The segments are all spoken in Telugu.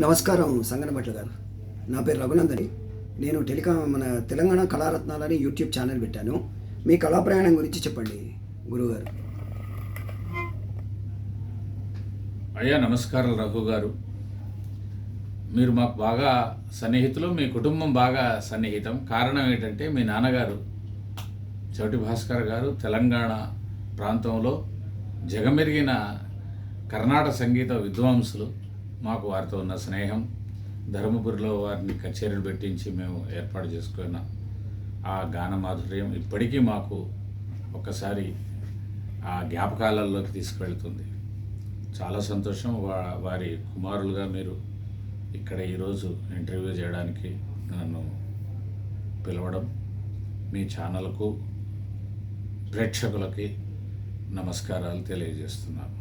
నమస్కారం సంగనమట్ల గారు. నా పేరు రఘునందని. నేను మన తెలంగాణ కళారత్నాలని యూట్యూబ్ ఛానల్ పెట్టాను. మీ కళా ప్రయాణం గురించి చెప్పండి గురువుగారు. అయ్యా నమస్కారం రఘు గారు. మీరు మాకు బాగా సన్నిహితులు, మీ కుటుంబం బాగా సన్నిహితం. కారణం ఏంటంటే మీ నాన్నగారు చౌటి భాస్కర్ గారు తెలంగాణ ప్రాంతంలో జగమెరిగిన కర్ణాటక సంగీత విద్వాంసులు. మాకు వారితో ఉన్న స్నేహం, ధర్మపురిలో వారిని కచేరీలు పెట్టించి మేము ఏర్పాటు చేసుకున్న ఆ గాన మాధుర్యం ఇప్పటికీ మాకు ఒక్కసారి ఆ జ్ఞాపకాలలోకి తీసుకువెళ్తుంది. చాలా సంతోషం. వారి కుమారులుగా మీరు ఇక్కడ ఈరోజు ఇంటర్వ్యూ చేయడానికి నన్ను పిలవడం, మీ ఛానల్కు ప్రేక్షకులకి నమస్కారాలు తెలియజేస్తున్నాను.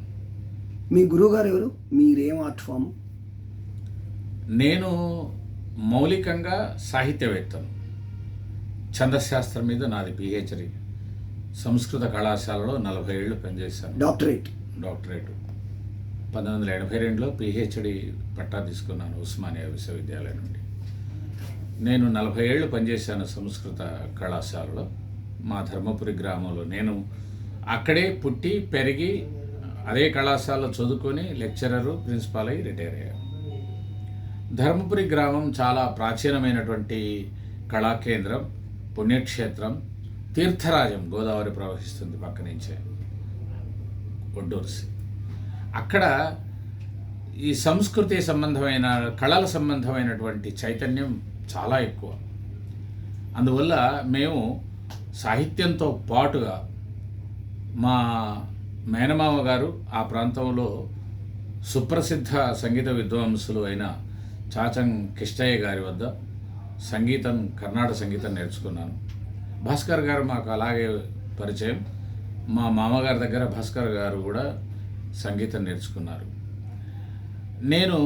మీ గురువుగారు ఎవరు? మీరేం ఆర్ట్ ఫామ్? నేను మౌలికంగా సాహిత్యవేత్తను. ఛందశాస్త్రం మీద నాది పిహెచ్డి. సంస్కృత కళాశాలలో 40 ఏళ్ళు పనిచేశాను. డాక్టరేట్ 1982లో పిహెచ్డి పట్టా తీసుకున్నాను ఉస్మానియా విశ్వవిద్యాలయం నుండి. నేను 40 ఏళ్ళు పనిచేశాను సంస్కృత కళాశాలలో, మా ధర్మపురి గ్రామంలో. నేను అక్కడే పుట్టి పెరిగి అదే కళాశాలలో చదువుకొని లెక్చరరు, ప్రిన్సిపాల్ అయ్యి రిటైర్ అయ్యాను. ధర్మపురి గ్రామం చాలా ప్రాచీనమైనటువంటి కళాకేంద్రం, పుణ్యక్షేత్రం, తీర్థరాజం గోదావరి ప్రవహిస్తుంది పక్క నుంచే, ఒడ్డూర్సి. అక్కడ ఈ సంస్కృతి సంబంధమైన కళల సంబంధమైనటువంటి చైతన్యం చాలా ఎక్కువ. అందువల్ల మేము సాహిత్యంతో పాటుగా మా మేనమామ గారు ఆ ప్రాంతంలో సుప్రసిద్ధ సంగీత విద్వాంసులు అయిన చాచం కిష్టయ్య గారి వద్ద కర్ణాటక సంగీతం నేర్చుకున్నాను. భాస్కర్ గారు మాకు అలాగే పరిచయం. మా మామగారి దగ్గర భాస్కర్ గారు కూడా సంగీతం నేర్చుకున్నారు. నేను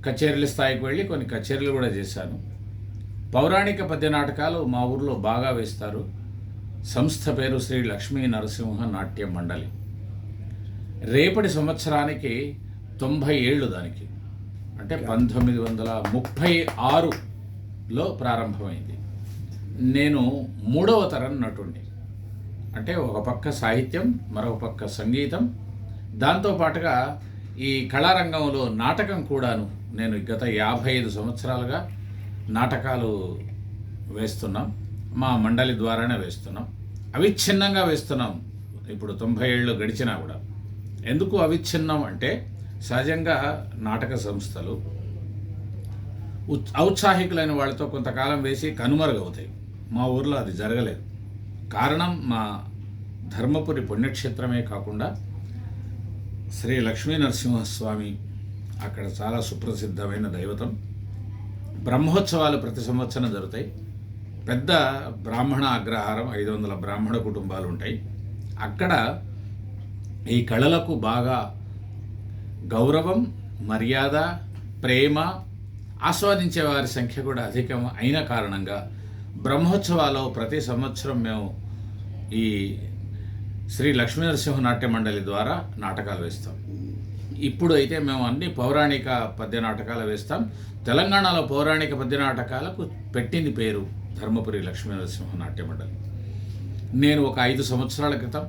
కచేరీల స్థాయికి వెళ్ళి కొన్ని కచేరీలు కూడా చేశాను. పౌరాణిక పద్య నాటకాలు మా ఊర్లో బాగా వేస్తారు. సంస్థ పేరు శ్రీ లక్ష్మీ నరసింహ నాట్య మండలి. రేపటి సంవత్సరానికి 90 ఏళ్ళు దానికి, అంటే 1936లో ప్రారంభమైంది. నేను 3వ తరం నటుడిని. అంటే ఒక పక్క సాహిత్యం, మరొక పక్క సంగీతం, దాంతోపాటుగా ఈ కళారంగంలో నాటకం కూడాను. నేను గత 55 సంవత్సరాలుగా నాటకాలు వేస్తున్నాం. మా మండలి ద్వారానే వేస్తున్నాం. అవిచ్ఛిన్నంగా వేస్తున్నాం. ఇప్పుడు 90 ఏళ్ళు గడిచినా కూడా. ఎందుకు అవిచ్ఛిన్నం అంటే, సహజంగా నాటక సంస్థలు ఔత్సాహికులైన వాళ్ళతో కొంతకాలం వేసి కనుమరుగవుతాయి. మా ఊర్లో అది జరగలేదు. కారణం, మా ధర్మపురి పుణ్యక్షేత్రమే కాకుండా శ్రీ లక్ష్మీ నరసింహస్వామి అక్కడ చాలా సుప్రసిద్ధమైన దైవతం. బ్రహ్మోత్సవాలు ప్రతి సంవత్సరం జరుగుతాయి. పెద్ద బ్రాహ్మణ అగ్రహారం, 500 బ్రాహ్మణ కుటుంబాలు ఉంటాయి. అక్కడ ఈ కళలకు బాగా గౌరవం, మర్యాద, ప్రేమ, ఆస్వాదించే వారి సంఖ్య కూడా అధికం అయిన కారణంగా బ్రహ్మోత్సవాల్లో ప్రతి సంవత్సరం మేము ఈ శ్రీ లక్ష్మీనరసింహ నాట్య మండలి ద్వారా నాటకాలు వేస్తాం. ఇప్పుడు అయితే మేము అన్ని పౌరాణిక పద్య నాటకాలు వేస్తాం. తెలంగాణలో పౌరాణిక పద్య నాటకాలకు పెట్టింది పేరు ధర్మపురి లక్ష్మీనరసింహ నాట్య మండలి. నేను ఒక 5 సంవత్సరాల క్రితం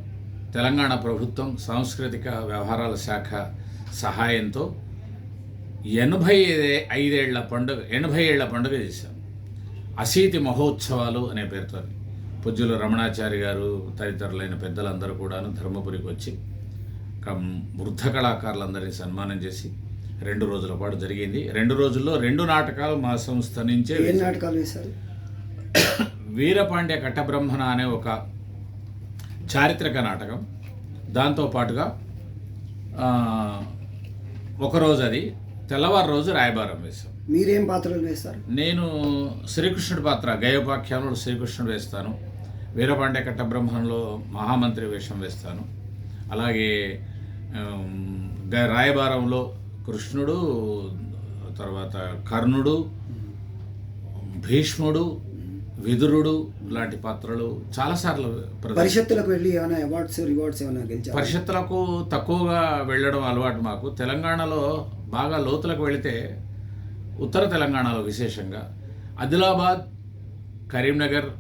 తెలంగాణ ప్రభుత్వం సాంస్కృతిక వ్యవహారాల శాఖ సహాయంతో 85 ఏళ్ల పండుగ చేశాం. అశీతి మహోత్సవాలు అనే పేరుతో పూజ్యులు రమణాచారి గారు తదితరులైన పెద్దలందరూ కూడాను ధర్మపురికి వచ్చి వృద్ధ కళాకారులందరినీ సన్మానం చేసి 2 రోజుల పాటు జరిగింది. 2 రోజుల్లో 2 నాటకాలు మా సంస్థ నుంచే నాటకాలు వేశారు. వీరపాండ్య కట్టబ్రహ్మణ అనే ఒక చారిత్రక నాటకం, దాంతోపాటుగా ఒకరోజు అది, తెల్లవారు రోజు రాయబారం వేశాం. మీరేం పాత్రలు వేస్తారు? నేను శ్రీకృష్ణుడి పాత్ర, గయోపాఖ్యానంలో శ్రీకృష్ణుడు వేస్తాను. వీరపాండ్య కట్టబ్రహ్మణంలో మహామంత్రి వేషం వేస్తాను. అలాగే రాయబారంలో కృష్ణుడు, తర్వాత కర్ణుడు, భీష్ముడు, విదురుడు లాంటి పాత్రలు చాలాసార్లు. పరిషత్తులకు వెళ్ళి ఏమైనా రివార్డ్స్ ఏమైనా గెలిచారు? పరిషత్తులకు తక్కువగా వెళ్ళడం అలవాటు మాకు. తెలంగాణలో బాగా లోతులకు వెళితే ఉత్తర తెలంగాణలో విశేషంగా ఆదిలాబాద్, కరీంనగర్,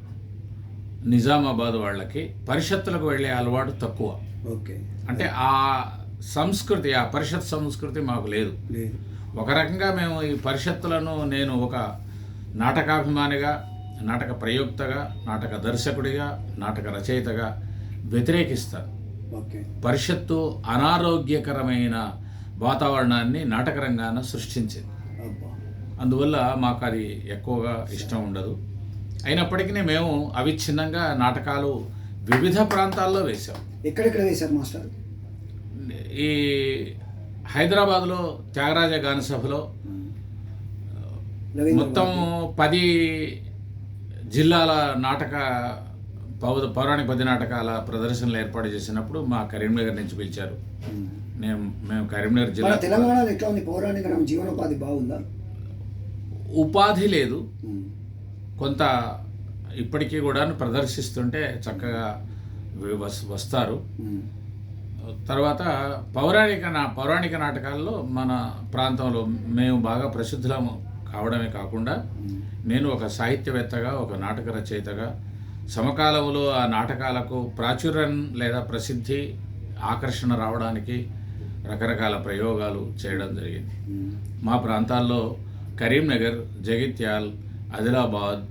నిజామాబాద్ వాళ్ళకి పరిషత్తులకు వెళ్ళే అలవాటు తక్కువ. ఓకే. అంటే ఆ సంస్కృతి, ఆ పరిషత్ సంస్కృతి మాకు లేదు. లేదు. ఒక రకంగా మేము ఈ పరిషత్తులను, నేను ఒక నాటకాభిమానిగా, నాటక ప్రయోక్తగా, నాటక దర్శకుడిగా, నాటక రచయితగా వ్యతిరేకిస్తాను. ఓకే. పరిషత్తు అనారోగ్యకరమైన వాతావరణాన్ని నాటక రంగాన సృష్టించింది. అబ్బా. అందువల్ల మాకు అది ఎక్కువగా ఇష్టం ఉండదు. అయినప్పటికీ మేము అవిచ్ఛిన్నంగా నాటకాలు వివిధ ప్రాంతాల్లో వేశాం. ఎక్కడెక్కడ వేశారు మాస్టర్? ఈ హైదరాబాద్లో త్యాగరాజ గాన సభలో మొత్తం 10 జిల్లాల నాటక పౌరాణిక 10 నాటకాల ప్రదర్శనలు ఏర్పాటు చేసినప్పుడు మా కరీంనగర్ నుంచి పిలిచారు. మేము కరీంనగర్ జిల్లా. తెలంగాణలో ఎట్లా ఉంది పౌరాణిక జీవనోపాధి? బాగుందా? ఉపాధి లేదు, కొంత ఇప్పటికీ కూడా ప్రదర్శిస్తుంటే చక్కగా వస్తారు. తర్వాత పౌరాణిక నాటకాల్లో మన ప్రాంతంలో మేము బాగా ప్రసిద్ధులం కావడమే కాకుండా, నేను ఒక సాహిత్యవేత్తగా, ఒక నాటక రచయితగా సమకాలంలో ఆ నాటకాలకు ప్రాచుర్యం లేదా ప్రసిద్ధి, ఆకర్షణ రావడానికి రకరకాల ప్రయోగాలు చేయడం జరిగింది. మా ప్రాంతాల్లో కరీంనగర్, జగిత్యాల్, ఆదిలాబాద్,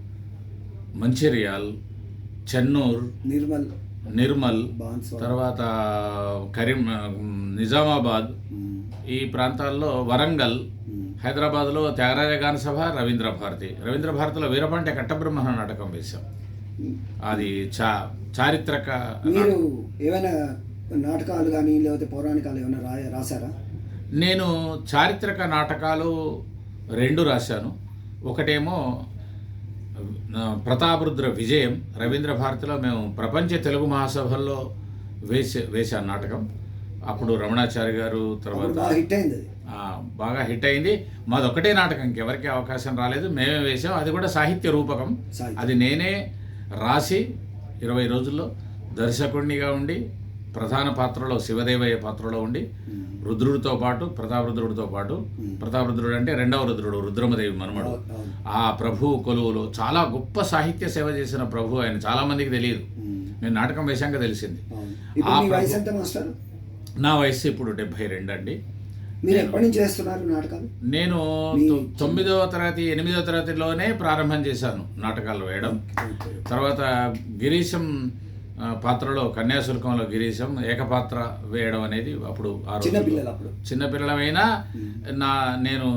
మంచిర్యాల్, చెన్నూర్, నిర్మల్, తర్వాత నిజామాబాద్, ఈ ప్రాంతాల్లో వరంగల్, హైదరాబాద్లో త్యాగరాజ గాన సభ, రవీంద్ర భారతిలో వీరపాండ్య కట్టబ్రహ్మణ నాటకం వేశాం. అది చారిత్రక. మీరు ఏమైనా నాటకాలు కానీ లేకపోతే పౌరాణికాలు ఏమైనా రాశారా? నేను చారిత్రక నాటకాలు 2 రాశాను. ఒకటేమో ప్రతాపరుద్ర విజయం, రవీంద్ర భారతిలో మేము ప్రపంచ తెలుగు మహాసభల్లో వేశాను నాటకం. అప్పుడు రమణాచారి గారు, తర్వాత బాగా హిట్ అయింది. మాది ఒకటే నాటకం, ఇంకెవరికి అవకాశం రాలేదు, మేమే వేసాం. అది కూడా సాహిత్య రూపకం. అది నేనే రాసి 20 రోజుల్లో దర్శకుడినిగా ఉండి, ప్రధాన పాత్రలో శివదేవయ్య పాత్రలో ఉండి, రుద్రుడితో పాటు ప్రతాపరుద్రుడు అంటే 2వ రుద్రుడు, రుద్రమదేవి మనమడు, ఆ ప్రభు కొలువులో చాలా గొప్ప సాహిత్య సేవ చేసిన ప్రభు ఆయన. చాలా మందికి తెలియదు, నేను నాటకం వేశాక తెలిసింది. నా వయసు ఇప్పుడు 72 అండి. మీరు ఎప్పటి నుంచి చేస్తున్నారు నాటకాలు? నేను 9వ తరగతి 8వ తరగతిలోనే ప్రారంభం చేశాను నాటకాలు వేయడం. తర్వాత గిరీశం పాత్రలో, కన్యాశుల్కంలో గిరీశం ఏకపాత్ర వేయడం అనేది అప్పుడు చిన్నపిల్లలమైనా నేను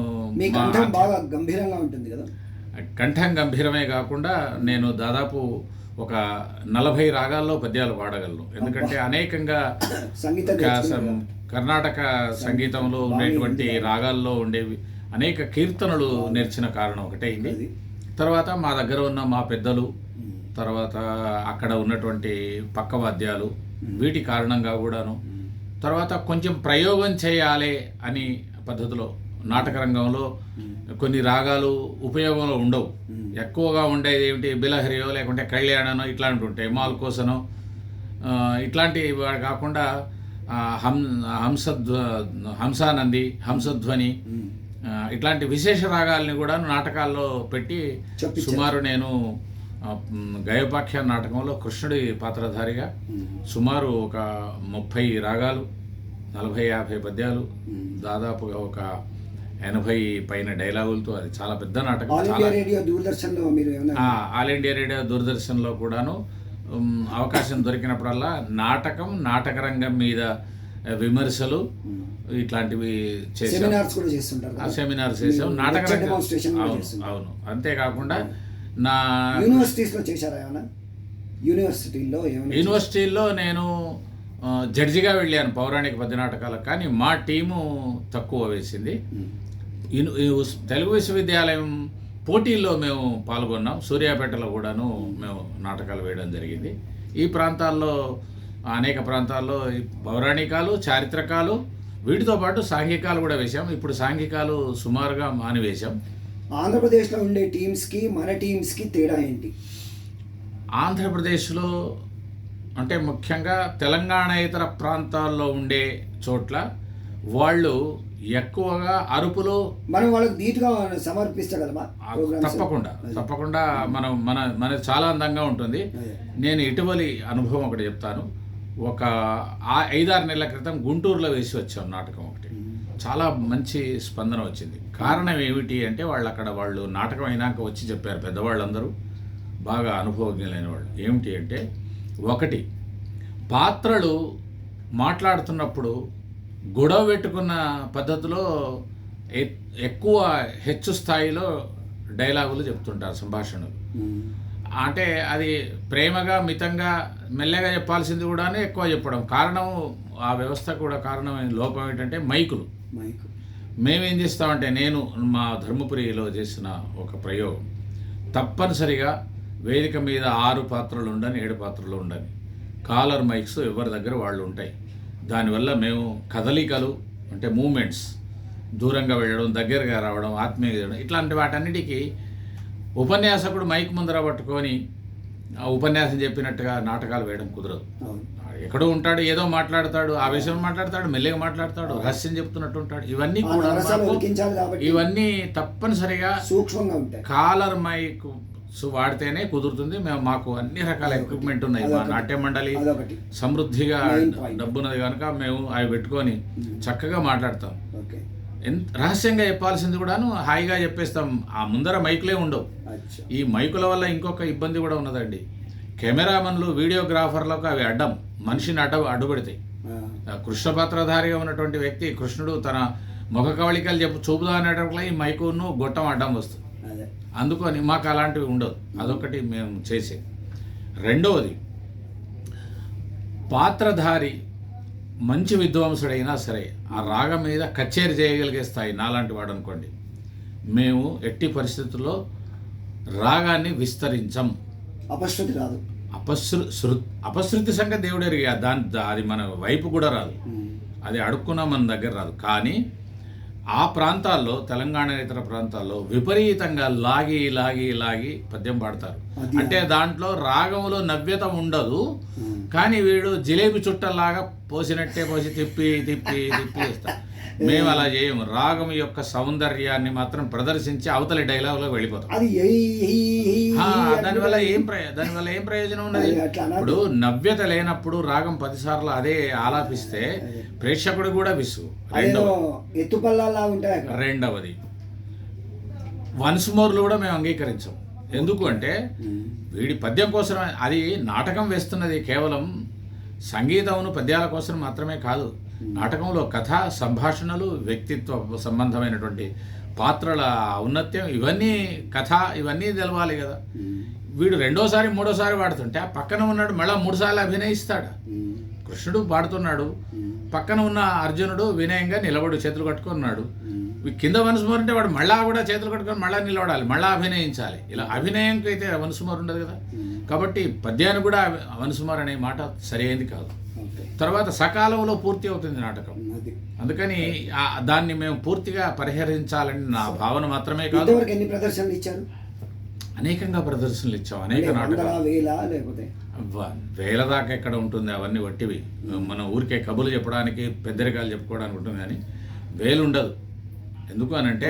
బాగా గంభీరంగా ఉంటుంది కదా. కంఠం గంభీరమే కాకుండా నేను దాదాపు ఒక 40 రాగాల్లో పద్యాలు పాడగలను. ఎందుకంటే అనేకంగా కర్ణాటక సంగీతంలో ఉండేటువంటి రాగాల్లో ఉండేవి అనేక కీర్తనలు నేర్చిన కారణం ఒకటైంది. తర్వాత మా దగ్గర ఉన్న మా పెద్దలు, తర్వాత అక్కడ ఉన్నటువంటి పక్కవాద్యాలు, వీటి కారణంగా కూడాను, తర్వాత కొంచెం ప్రయోగం చేయాలి అని పద్ధతిలో నాటక రంగంలో కొన్ని రాగాలు ఉపయోగంలో ఉండవు. ఎక్కువగా ఉండేది ఏమిటి, బిలహరియో లేకుంటే కళ్యాణనో ఇట్లాంటి ఉంటాయి, మాల్కోసనో ఇట్లాంటివి కాకుండా హంసానంది, హంసధ్వని ఇట్లాంటి విశేష రాగాల్ని కూడా నాటకాల్లో పెట్టి సుమారు నేను గయోపాఖ్యాన నాటకంలో కృష్ణుడి పాత్రధారిగా సుమారు ఒక 30 రాగాలు, 40-50 పద్యాలు, దాదాపుగా ఒక 80 పైన డైలాగులతో, అది చాలా పెద్ద నాటకం. ఆల్ ఇండియా రేడియో, దూరదర్శన్లో కూడాను అవకాశం దొరికినప్పుడల్లా నాటక రంగం మీద విమర్శలు ఇట్లాంటివి చేసాం. సెమినార్స్ చేసాం. నాటక రంగం. అవును. అంతేకాకుండా నా యూనివర్సిటీల్లో నేను జడ్జిగా వెళ్ళాను పౌరాణిక 10 నాటకాలకు. కానీ మా టీము తక్కువ వేసింది. తెలుగు విశ్వవిద్యాలయం పోటీల్లో మేము పాల్గొన్నాం. సూర్యాపేటలో కూడాను మేము నాటకాలు వేయడం జరిగింది. ఈ ప్రాంతాల్లో, అనేక ప్రాంతాల్లో పౌరాణికాలు, చారిత్రకాలు, వీటితో పాటు సాంఘికాలు కూడా వేశాం. ఇప్పుడు సాంఘికాలు సుమారుగా మానివేశాం. ఆంధ్రప్రదేశ్లో ఉండే టీమ్స్కి మన టీమ్స్కి తేడా ఏంటి? ఆంధ్రప్రదేశ్లో అంటే ముఖ్యంగా తెలంగాణ ఇతర ప్రాంతాల్లో ఉండే చోట్ల వాళ్ళు ఎక్కువగా అరుపులు మనం వాళ్ళకి ధీటుగా సమర్పించగలమా ప్రోగ్రామ్స్? తప్పకుండా మనది చాలా అందంగా ఉంటుంది. నేను ఇటీవలి అనుభవం ఒకటి చెప్తాను. ఒక 5-6 నెలల క్రితం గుంటూరులో వేసి వచ్చాం నాటకం ఒకటి. చాలా మంచి స్పందన వచ్చింది. కారణం ఏమిటి అంటే వాళ్ళు నాటకం అయినాక వచ్చి చెప్పారు పెద్దవాళ్ళందరూ, బాగా అనుభవజ్ఞులైన వాళ్ళు. ఏమిటి అంటే, ఒకటి, పాత్రలు మాట్లాడుతున్నప్పుడు గొడవ పెట్టుకున్న పద్ధతిలో ఎక్కువ హెచ్చు స్థాయిలో డైలాగులు చెప్తుంటారు, సంభాషణలు. అంటే అది ప్రేమగా మితంగా మెల్లగా చెప్పాల్సింది కూడా ఎక్కువ చెప్పడం. కారణం ఆ వ్యవస్థ కూడా కారణం లోపం ఏంటంటే మైకులు. మేమేం చేస్తామంటే, నేను మా ధర్మపురిలో చేసిన ఒక ప్రయోగం, తప్పనిసరిగా వేదిక మీద 6 పాత్రలు ఉండని 7 పాత్రలు ఉండని కాలర్ మైక్స్ ఎవరి దగ్గర వాళ్ళు ఉంటాయి. దానివల్ల మేము కదలికలు అంటే మూమెంట్స్, దూరంగా వెళ్ళడం, దగ్గరగా రావడం, ఆత్మీయ ఇట్లాంటి వాటన్నిటికీ ఉపన్యాసకుడు మైక్ ముందర పట్టుకొని ఉపన్యాసం చెప్పినట్టుగా నాటకాలు వేయడం కుదరదు. ఎక్కడో ఉంటాడు, ఏదో మాట్లాడతాడు, ఆ విషయం మాట్లాడతాడు, మెల్లిగా మాట్లాడతాడు, రహస్యం చెప్తున్నట్టు ఉంటాడు. ఇవన్నీ కూడా ఇవన్నీ తప్పనిసరిగా సూక్ష్మంగా ఉంటాయి. కాలర్ మైక్ వాడితేనే కుదురుతుంది. మాకు అన్ని రకాల ఎక్విప్మెంట్ ఉన్నాయి. మా నాట్య మండలి సమృద్ధిగా డబ్బున్నది కనుక మేము అవి పెట్టుకొని చక్కగా మాట్లాడతాం. రహస్యంగా చెప్పాల్సింది కూడాను హాయిగా చెప్పేస్తాం. ఆ ముందర మైకులే ఉండవు. ఈ మైకుల వల్ల ఇంకొక ఇబ్బంది కూడా ఉన్నదండి. కెమెరామన్లు, వీడియోగ్రాఫర్లకు అవి మనిషిని అడ్డుపడతాయి. కృష్ణ పాత్రధారిగా ఉన్నటువంటి వ్యక్తి కృష్ణుడు తన ముఖ కవళికలు చూపుదా అనేటప్పుడు ఈ మైకును గొట్టం అడ్డం వస్తుంది. అందుకని మాకు అలాంటివి ఉండదు. అదొకటి మేము చేసే. రెండవది, పాత్రధారి మంచి విద్వాంసుడైనా సరే ఆ రాగం మీద కచేరీ చేయగలిగే స్థాయి నాలాంటి వాడు అనుకోండి, మేము ఎట్టి పరిస్థితుల్లో రాగాన్ని విస్తరించం. అపశృతి రాదు. అపశృతి సంగతి దేవుడు ఎరిగా, అది మన వైపు కూడా రాదు. అది అడుక్కున్నా మన దగ్గర రాదు. కానీ ఆ ప్రాంతాల్లో, తెలంగాణ ఇతర ప్రాంతాల్లో విపరీతంగా లాగి లాగి లాగి పద్యం పాడతారు. అంటే దాంట్లో రాగంలో నవ్యత ఉండదు, కానీ వీడు జిలేబీ చుట్టలాగా పోసినట్టే పోసి తిప్పి తిప్పి తిప్పి వేస్తారు. మేము అలా చేయము. రాగం యొక్క సౌందర్యాన్ని మాత్రం ప్రదర్శించి అవతలి డైలాగ్లో వెళ్ళిపోతాం. దానివల్ల ఏం ప్రయోజనం ఉన్నది? ఇప్పుడు నవ్యత లేనప్పుడు రాగం 10 సార్లు అదే ఆలాపిస్తే ప్రేక్షకుడు కూడా విసుగు. రెండవది, వన్స్ మోర్లు కూడా మేము అంగీకరించాం. ఎందుకు అంటే, వీడి పద్యం కోసం, అది నాటకం వేస్తున్నది కేవలం సంగీతమును పద్యాల కోసం మాత్రమే కాదు. నాటకంలో కథ, సంభాషణలు, వ్యక్తిత్వ సంబంధమైనటువంటి పాత్రల ఔన్నత్యం, ఇవన్నీ కథ, ఇవన్నీ తెలవాలి కదా. వీడు 2వ సారి 3వ సారి వాడుతుంటే ఆ పక్కన ఉన్నాడు మళ్ళీ 3 సార్లు అభినయిస్తాడు. కృష్ణుడు పాడుతున్నాడు, పక్కన ఉన్న అర్జునుడు వినయంగా నిలబడు చేతులు కట్టుకున్నాడు. కింద వనసుమోరు అంటే వాడు మళ్ళా కూడా చేతులు కట్టుకొని మళ్ళీ నిలబడాలి, మళ్ళీ అభినయించాలి. ఇలా అభినయంకి అయితే వనసుమోరు ఉండదు కదా. కాబట్టి పద్యాన్ని కూడా వనసుమోరు అనే మాట సరైనది కాదు. తర్వాత సకాలంలో పూర్తి అవుతుంది నాటకం. అందుకని దాన్ని మేము పూర్తిగా పరిహరించాలని నా భావన మాత్రమే కాదు. ఎన్ని ప్రదర్శనలు ఇచ్చారు? అనేకంగా ప్రదర్శనలు ఇచ్చాం. అనేక నాటకాలు, వేల దాకా ఎక్కడ ఉంటుంది. అవన్నీ వట్టివి. మన ఊరికే కబుర్లు చెప్పడానికి, పెద్దరికాలు చెప్పుకోవడానికి ఉంటుంది, కానీ వేలు ఉండదు. ఎందుకు అని అంటే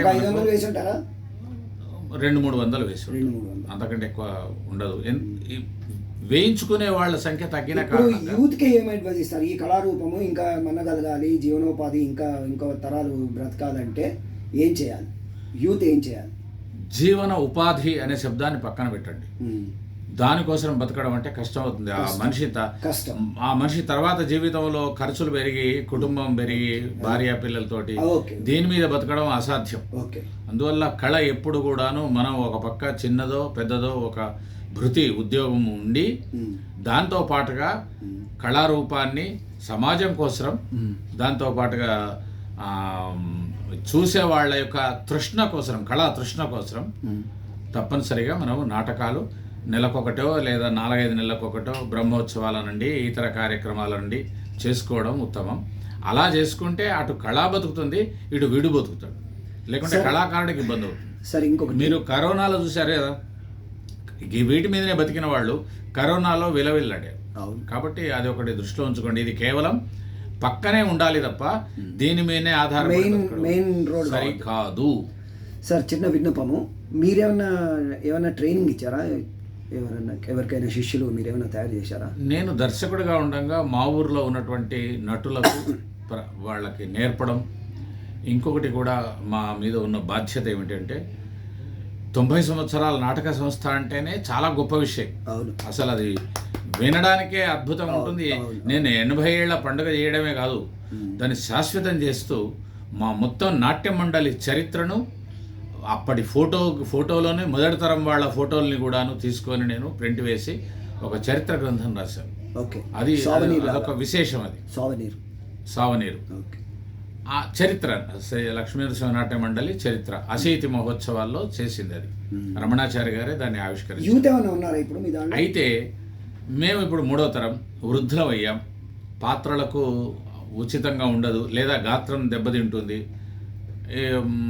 200-300 వేసి, అంతకంటే ఎక్కువ ఉండదు. వేయించుకునే వాళ్ళ సంఖ్య తగ్గిన కారణంగా యూత్కి ఏం అడ్వైజ్ ఇస్తారు? ఈ కళారూపము ఇంకా మనగలగాలి, జీవనోపాధి ఇంకో తరాలు బ్రతకాలంటే ఏం చేయాలి? యూత్ ఏం చేయాలి? జీవన ఉపాధి అనే శబ్దాన్ని పక్కన పెట్టండి. దానికోసం బతకడం అంటే కష్టం అవుతుంది. ఆ మనిషి తర్వాత జీవితంలో ఖర్చులు పెరిగి, కుటుంబం పెరిగి, భార్య పిల్లలతోటి దీని మీద బతకడం అసాధ్యం. అందువల్ల కళ ఎప్పుడు కూడాను మనం ఒక పక్క చిన్నదో పెద్దదో ఒక భృతి ఉద్యోగం ఉండి, దాంతో పాటుగా కళారూపాన్ని సమాజం కోసం, దాంతో పాటుగా చూసే వాళ్ళ యొక్క తృష్ణ కోసం, కళా తృష్ణ కోసం తప్పనిసరిగా మనం నాటకాలు నెలకొకటో లేదా 4-5 నెలలకొకటో బ్రహ్మోత్సవాల నుండి ఇతర కార్యక్రమాల నుండి చేసుకోవడం ఉత్తమం. అలా చేసుకుంటే అటు కళా బతుకుతుంది, ఇటు వీడు బతుకుతాడు. లేకుంటే కళాకారుడికి ఇబ్బంది అవుతుంది. మీరు కరోనాలో చూశారు కదా, వీటి మీదనే బతికిన వాళ్ళు కరోనాలో విలవిల్లాడారు. కాబట్టి అది ఒకటి దృష్టిలో ఉంచుకోండి. ఇది కేవలం పక్కనే ఉండాలి తప్ప దీని మీదనే మెయిన్ ఆధారపడి రోడ్ సరి కాదు. సార్. చిన్న విన్నపము, ఏమైనా ట్రైనింగ్ ఇచ్చారా? ఎవరికైనా శిష్యులు మీరేమైనా తయారు చేశారా? నేను దర్శకుడిగా ఉండగా మా ఊర్లో ఉన్నటువంటి నటులకు వాళ్ళకి నేర్పడం, ఇంకొకటి కూడా మా మీద ఉన్న బాధ్యత ఏమిటంటే 90 సంవత్సరాల నాటక సంస్థ అంటేనే చాలా గొప్ప విషయం. అవును, అసలు అది వినడానికే అద్భుతంగా ఉంటుంది. నేను 80 ఏళ్ల పండుగ చేయడమే కాదు, దాన్ని శాశ్వతం చేస్తూ మా మొత్తం నాట్య మండలి చరిత్రను అప్పటి ఫోటోలోనే మొదటి తరం వాళ్ళ ఫోటోల్ని కూడాను తీసుకొని నేను ప్రింట్ వేసి ఒక చరిత్ర గ్రంథం రాశాను. ఓకే, అది అదొక విశేషం. అది సావనీరు ఆ చరిత్ర శ్రీ లక్ష్మీనరసింహ నాట్య మండలి చరిత్ర అశీతి మహోత్సవాల్లో చేసింది. అది రమణాచారి గారే దాన్ని ఆవిష్కరించారు. అయితే మేము ఇప్పుడు 3వ తరం వృద్ధులం అయ్యాం. పాత్రలకు ఉచితంగా ఉండదు, లేదా గాత్రం దెబ్బతింటుంది.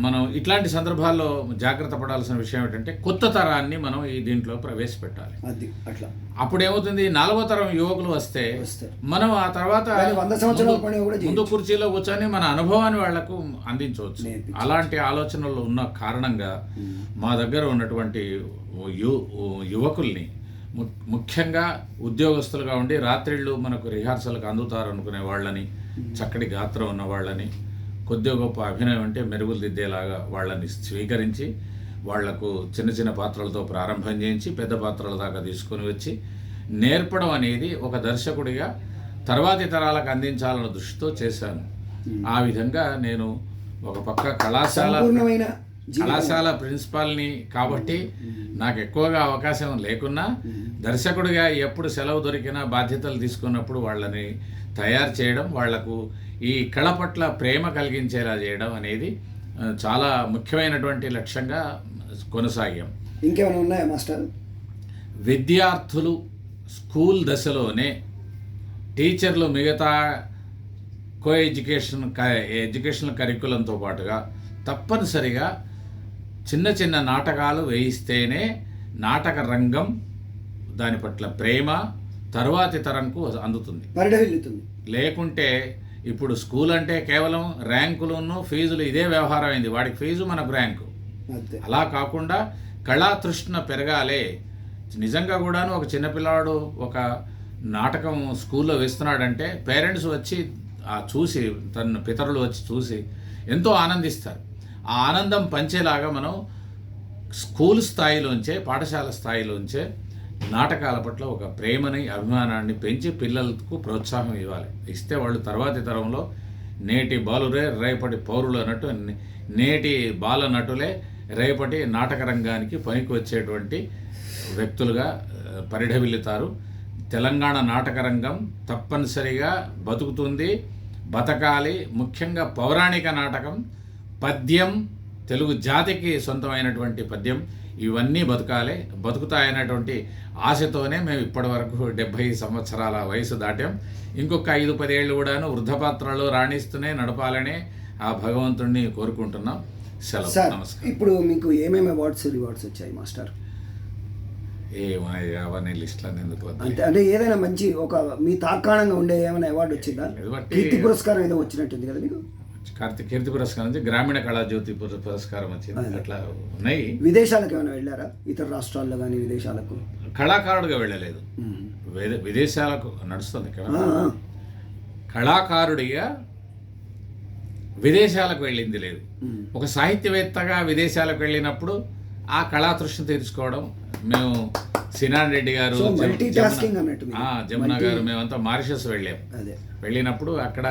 మనం ఇట్లాంటి సందర్భాల్లో జాగ్రత్త పడాల్సిన విషయం ఏంటంటే కొత్త తరాన్ని మనం ఈ దీంట్లో ప్రవేశపెట్టాలి. అట్లా అప్పుడు ఏమవుతుంది, 4వ తరం యువకులు వస్తే మనం ఆ తర్వాత ముందు కుర్చీలో కూర్చొని మన అనుభవాన్ని వాళ్లకు అందించవచ్చు. అలాంటి ఆలోచనలు ఉన్న కారణంగా మా దగ్గర ఉన్నటువంటి యువకుల్ని, ముఖ్యంగా ఉద్యోగస్తులుగా ఉండి రాత్రిళ్ళు మనకు రిహార్సల్కి అందుతారు అనుకునే వాళ్ళని, చక్కటి గాత్రం ఉన్న వాళ్ళని, కొద్దిగా గొప్ప అభినయం అంటే మెరుగులు దిద్దేలాగా వాళ్ళని స్వీకరించి వాళ్లకు చిన్న చిన్న పాత్రలతో ప్రారంభం చేయించి పెద్ద పాత్రల దాకా తీసుకొని వచ్చి నేర్పడం అనేది ఒక దర్శకుడిగా తర్వాతి తరాలకు అందించాలన్న దృష్టితో చేశాను. ఆ విధంగా నేను ఒక పక్క కళాశాల ప్రిన్సిపాల్ని కాబట్టి నాకు ఎక్కువగా అవకాశం లేకున్నా దర్శకుడిగా ఎప్పుడు సెలవు దొరికినా బాధ్యతలు తీసుకున్నప్పుడు వాళ్ళని తయారు చేయడం, వాళ్లకు ఈ కళ పట్ల ప్రేమ కలిగించేలా చేయడం అనేది చాలా ముఖ్యమైనటువంటి లక్ష్యంగా కొనసాగాం. ఇంకేమైనా ఉన్నాయా మాస్టర్? విద్యార్థులు స్కూల్ దశలోనే టీచర్లు మిగతా ఎడ్యుకేషనల్ కరికులంతో పాటుగా తప్పనిసరిగా చిన్న చిన్న నాటకాలు వేయిస్తేనే నాటక రంగం దాని పట్ల ప్రేమ తరువాతి తరంకు అందుతుంది, లేకుంటే ఇప్పుడు స్కూల్ అంటే కేవలం ర్యాంకులను ఫీజులు ఇదే వ్యవహారం అయింది. వాడికి ఫీజు మనకు ర్యాంకు. అలా కాకుండా కళాతృష్ణ పెరగాలే. నిజంగా కూడాను ఒక చిన్నపిల్లాడు ఒక నాటకం స్కూల్లో వేస్తున్నాడంటే పేరెంట్స్ వచ్చి చూసి, తన పితరులు వచ్చి చూసి ఎంతో ఆనందిస్తారు. ఆ ఆనందం పంచేలాగా మనం స్కూల్ స్థాయిలోంచే, పాఠశాల స్థాయిలోంచే నాటకాల పట్ల ఒక ప్రేమని, అభిమానాన్ని పెంచి పిల్లలకు ప్రోత్సాహం ఇవ్వాలి. ఇస్తే వాళ్ళు తర్వాతి తరంలో నేటి బాలురే రేపటి పౌరులు అన్నట్టు నేటి బాల నటులే రేపటి నాటక రంగానికి పనికి వచ్చేటువంటి వ్యక్తులుగా పరిఢవిల్లుతారు. తెలంగాణ నాటక రంగం తప్పనిసరిగా బతుకుతుంది, బతకాలి. ముఖ్యంగా పౌరాణిక నాటకం, పద్యం, తెలుగు జాతికి సొంతమైనటువంటి పద్యం, ఇవన్నీ బతుకుతాయనేటువంటి ఆశతోనే మేము ఇప్పటి వరకు 70 సంవత్సరాల వయసు దాటాం. ఇంకొక 5-10 ఏళ్ళు కూడాను వృద్ధపాత్రలో రాణిస్తూనే నడపాలనే ఆ భగవంతుడిని కోరుకుంటున్నాం. సెలవు. నమస్కారం. ఇప్పుడు మీకు ఏమేమి రివార్డ్స్ వచ్చాయి మాస్టర్? అవన్నీ లిస్టులను ఎందుకు అంటే ఏదైనా మంచి ఒక మీ తార్కాణంగా ఉండే ఏమైనా అవార్డు వచ్చిందా? కీర్తి పురస్కారం ఏదో వచ్చినట్టుంది కదా మీకు? కీర్తి పురస్కారం నుంచి గ్రామీణ కళాజ్యోతి పురస్కారం వచ్చింది. అట్లా ఉన్నాయి. విదేశాలకు ఏమైనా వెళ్ళారా? ఇతర రాష్ట్రాల్లో కానీ విదేశాలకు? కళాకారుడిగా వెళ్ళలేదు, విదేశాలకు నడుస్తుంది కదా. కళాకారుడిగా విదేశాలకు వెళ్ళింది లేదు. ఒక సాహిత్యవేత్తగా విదేశాలకు వెళ్ళినప్పుడు ఆ కళాతృష్ణ తీర్చుకోవడం. మేము సినాన్ రెడ్డి గారు, జమున గారు, మేమంతా మారిషస్ వెళ్ళాం. వెళ్ళినప్పుడు అక్కడ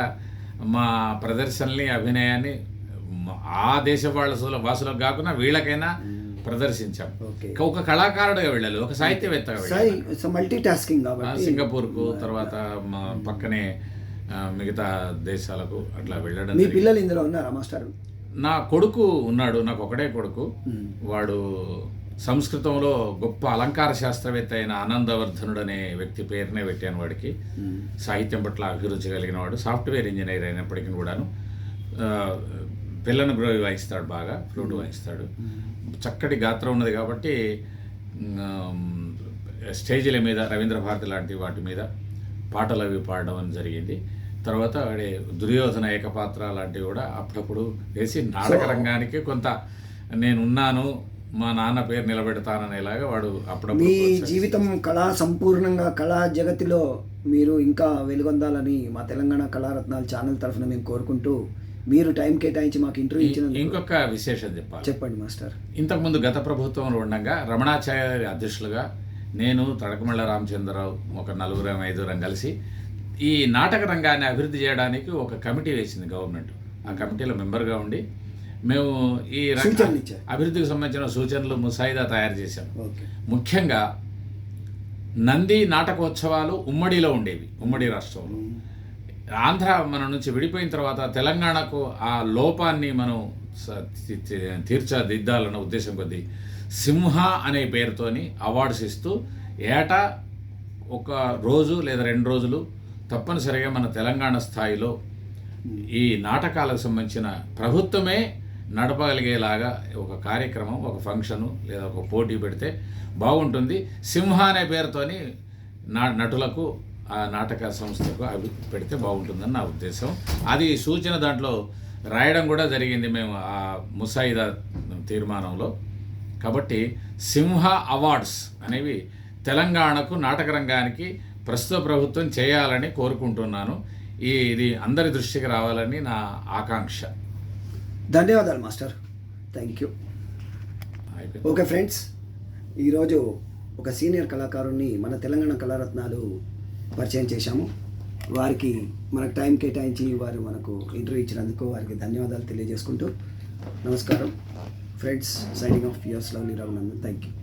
మా ప్రదర్శనని, అభినయాన్ని ఆ దేశ వాళ్ళ వాసులకు కాకుండా వీళ్ళకైనా ప్రదర్శించాం. ఒక కళాకారుడిగా వెళ్ళాలి, ఒక సాహిత్యవేత్తగా వెళ్ళాలి. సింగపూర్కు, తర్వాత మా పక్కనే మిగతా దేశాలకు అట్లా వెళ్ళడం. మీ పిల్లలు ఇందులో ఉన్నారా మాస్టర్? నా కొడుకు ఉన్నాడు, నాకు ఒకడే కొడుకు. వాడు సంస్కృతంలో గొప్ప అలంకార శాస్త్రవేత్త అయిన ఆనందవర్ధనుడు అనే వ్యక్తి పేరునే పెట్టాను వాడికి. సాహిత్యం పట్ల అభిరుచి కలిగిన వాడు. సాఫ్ట్వేర్ ఇంజనీర్ అయినప్పటికీ కూడాను పిల్లను గ్రోవి వాయిస్తాడు, బాగా ఫ్లూట్ వాయిస్తాడు. చక్కటి గాత్రం ఉన్నది కాబట్టి స్టేజీల మీద, రవీంద్ర భారతి లాంటి వాటి మీద పాటలు అవి పాడడం అని జరిగింది. తర్వాత వాడి దుర్యోధన ఏకపాత్ర లాంటివి కూడా అప్పుడప్పుడు వేసి నాటక రంగానికి కొంత నేనున్నాను, మా నాన్న పేరు నిలబెడతాననేలాగా వాడు అప్పుడప్పుడు మీ జీవితం కళా సంపూర్ణంగా కళా జగతిలో మీరు ఇంకా వెలుగొందాలని మా తెలంగాణ కళారత్నాలు ఛానల్ తరఫున మేము కోరుకుంటూ, మీరు టైం కేటాయించి మాకు ఇంటర్వ్యూ ఇచ్చినందుకు ఇంకొక విశేషం చెప్పాలి. చెప్పండి మాస్టర్. ఇంతకుముందు గత ప్రభుత్వంలో ఉండగా రమణాచార్య అధ్యక్షులుగా నేను, తడకమళ్ళ రామచంద్రరావు, ఒక 4-5 కలిసి ఈ నాటక రంగాన్ని అభివృద్ధి చేయడానికి ఒక కమిటీ వేసింది గవర్నమెంట్. ఆ కమిటీలో మెంబర్గా ఉండి మేము ఈ అభివృద్ధికి సంబంధించిన సూచనలు ముసాయిదా తయారు చేశాం. ముఖ్యంగా నంది నాటకోత్సవాలు ఉమ్మడిలో ఉండేవి, ఉమ్మడి రాష్ట్రంలో. ఆంధ్ర మన నుంచి విడిపోయిన తర్వాత తెలంగాణకు ఆ లోపాన్ని మనం తీర్చిదిద్దాలన్న ఉద్దేశం కొద్దీ సింహ అనే పేరుతోని అవార్డ్స్ ఇస్తూ ఏటా ఒక రోజు లేదా 2 రోజులు తప్పనిసరిగా మన తెలంగాణ స్థాయిలో ఈ నాటకాలకు సంబంధించిన ప్రభుత్వమే నడపగలిగేలాగా ఒక కార్యక్రమం, ఒక ఫంక్షను లేదా ఒక పోటీ పెడితే బాగుంటుంది. సింహ అనే పేరుతోని నటులకు ఆ నాటక సంస్థకు అవి పెడితే బాగుంటుందని నా ఉద్దేశం. అది సూచన దాంట్లో రాయడం కూడా జరిగింది మేము ఆ ముసాయిదా తీర్మానంలో. కాబట్టి సింహ అవార్డ్స్ అనేవి తెలంగాణకు నాటక రంగానికి ప్రస్తుత ప్రభుత్వం చేయాలని కోరుకుంటున్నాను. ఇది అందరి దృష్టికి రావాలని నా ఆకాంక్ష. ధన్యవాదాలు master, thank you. Okay friends, ఈరోజు ఒక సీనియర్ కళాకారుణ్ణి మన తెలంగాణ కళారత్నాలు పరిచయం చేశాము. వారికి మనకు టైం కేటాయించి వారు మనకు ఇంటర్వ్యూ ఇచ్చినందుకు వారికి ధన్యవాదాలు తెలియజేసుకుంటూ నమస్కారం friends. Signing off yours lovely Raghunandan. Thank you.